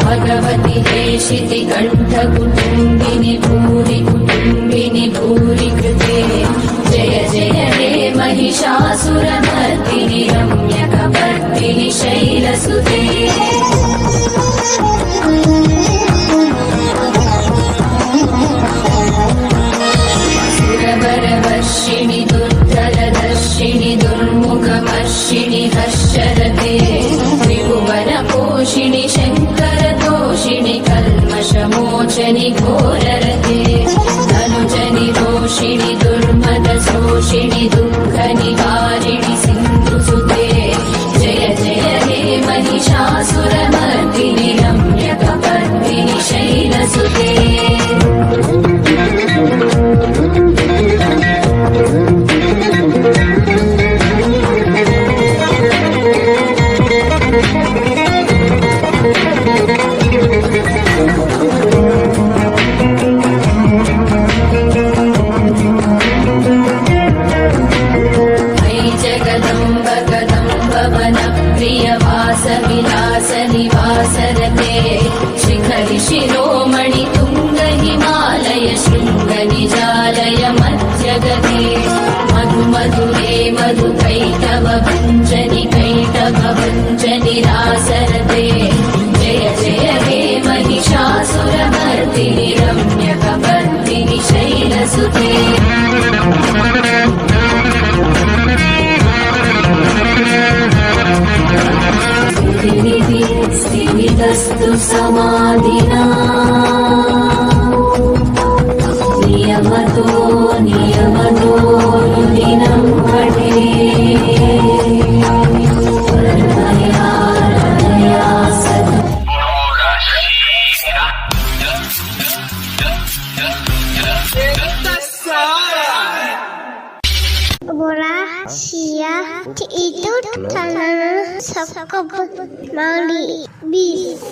भगवति हेशिति कण्ठकुटुम्बिनि भूरि कुटुम्बिनि भूरि कृते जय जय हे महिषासुरमर्दिनि रम्यकपर्दिनि शैलसुते सुरवरवर्षिणि दुर्धरदर्शिनि दुर्मुखमर्षिणि हर्षरते त्रिभुवनपोषिणि शङ्करतोषिणि कल्मषमोचनि घोररते धनुजनि रोषिणि दुर्मदशोषिणि दुःखनिवारिणि सिन्धुसुते जय जय हे महिषासुरमर्दिनि रम्यकपर्दिनि शैलसुते विलासनिवासरते शिखरि शिरोमणि तुङ्ग हिमालय शृङ्गनिजालय मध्यगते मधुमधुरे मधुकैटव भञ्जनि कैटव भञ्जनि रासरते जय जय हे महिषासुरमर्दिनि रम्यकपर्दिनि शैलसुते स्थितस्तु समाधिना नियमतो नुदिनं पठे वर्णया सदा Bola, sia, itu tanah, sokop, mali, bis.